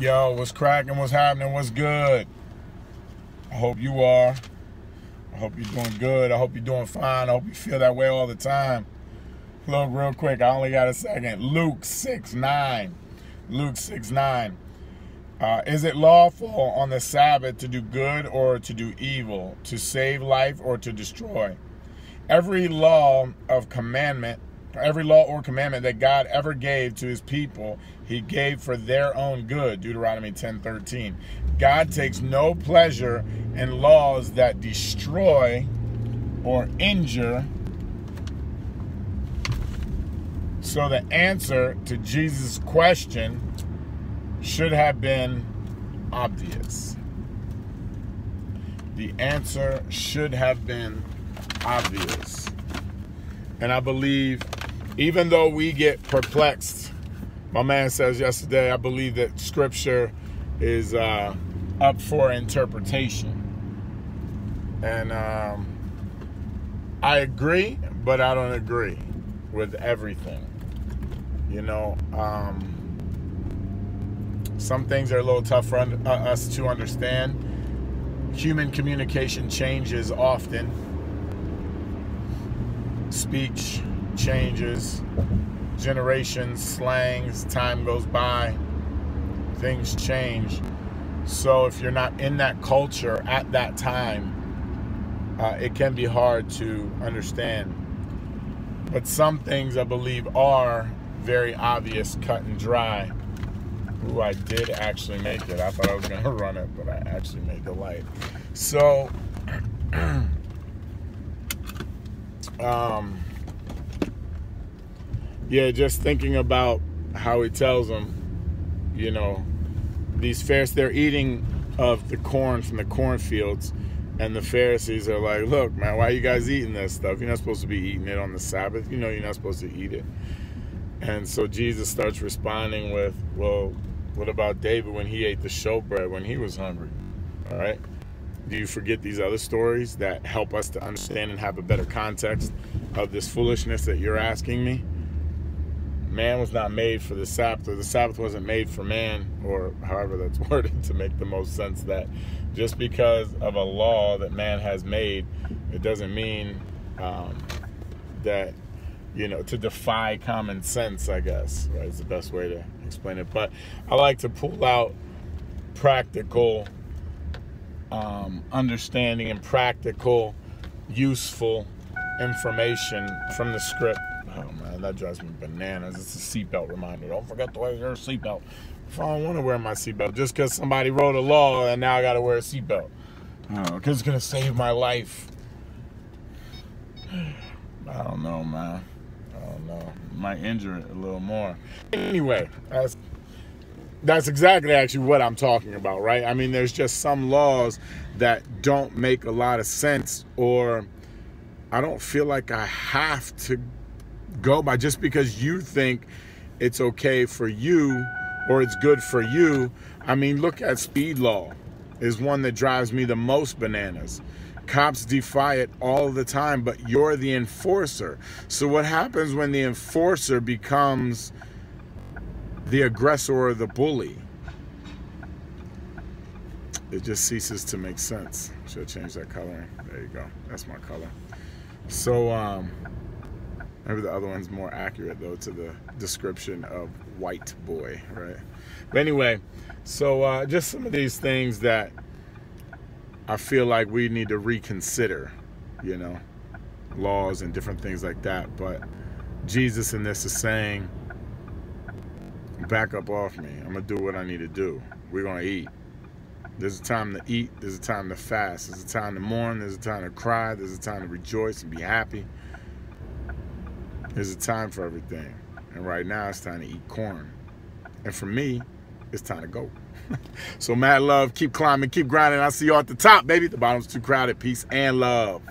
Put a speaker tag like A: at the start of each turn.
A: Yo, what's cracking? What's happening? What's good? I hope you are. I hope you're doing good. I hope you're doing fine. I hope you feel that way all the time. Look, real quick, I only got a second. Luke 6:9. Luke 6:9. Is it lawful on the Sabbath to do good or to do evil, to save life or to destroy? Every law or commandment that God ever gave to his people, he gave for their own good, Deuteronomy 10:13. God takes no pleasure in laws that destroy or injure. So the answer to Jesus' question should have been obvious. The answer should have been obvious. And I believe, even though we get perplexed, my man says yesterday, I believe that scripture is up for interpretation. And I agree, but I don't agree with everything. You know, some things are a little tough for us to understand. Human communication changes often. Speech changes, generations, slangs, time goes by, things change. So if you're not in that culture at that time, it can be hard to understand. But some things I believe are very obvious, cut and dry. Ooh, I did actually make it. I thought I was going to run it, but I actually made the light. So, yeah, just thinking about how he tells them, you know, these Pharisees, they're eating of the corn from the cornfields, and the Pharisees are like, look, man, why are you guys eating this stuff? You're not supposed to be eating it on the Sabbath. You know you're not supposed to eat it. And so Jesus starts responding with, well, what about David when he ate the showbread when he was hungry? All right? Do you forget these other stories that help us to understand and have a better context of this foolishness that you're asking me? Man was not made for the Sabbath, or the Sabbath wasn't made for man, or however that's worded to make the most sense, that just because of a law that man has made, it doesn't mean that, you know, to defy common sense, I guess, right? It's the best way to explain it. But I like to pull out practical understanding and practical, useful information from the script. Oh man, that drives me bananas. It's a seatbelt reminder. Don't forget to wear your seatbelt. If I don't want to wear my seatbelt, just because somebody wrote a law and now I got to wear a seatbelt, because it's gonna save my life. I don't know, man. I don't know. Might injure it a little more. Anyway, that's exactly actually what I'm talking about, right? I mean, there's just some laws that don't make a lot of sense, or I don't feel like I have to go by just because you think it's okay for you or it's good for you. I mean, look at speed law is one that drives me the most bananas. Cops defy it all the time, but you're the enforcer. So what happens when the enforcer becomes the aggressor or the bully? It just ceases to make sense. Should change that coloring. There you go. That's my color. So maybe the other one's more accurate though to the description of white boy, right? But anyway, so just some of these things that I feel like we need to reconsider, you know, laws and different things like that. But Jesus in this is saying, back up off me. I'm going to do what I need to do. We're going to eat. There's a time to eat. There's a time to fast. There's a time to mourn. There's a time to cry. There's a time to rejoice and be happy. There's a time for everything. And right now it's time to eat corn. And for me, it's time to go. So mad love, keep climbing, keep grinding. I'll see you at the top, baby. The bottom's too crowded. Peace and love.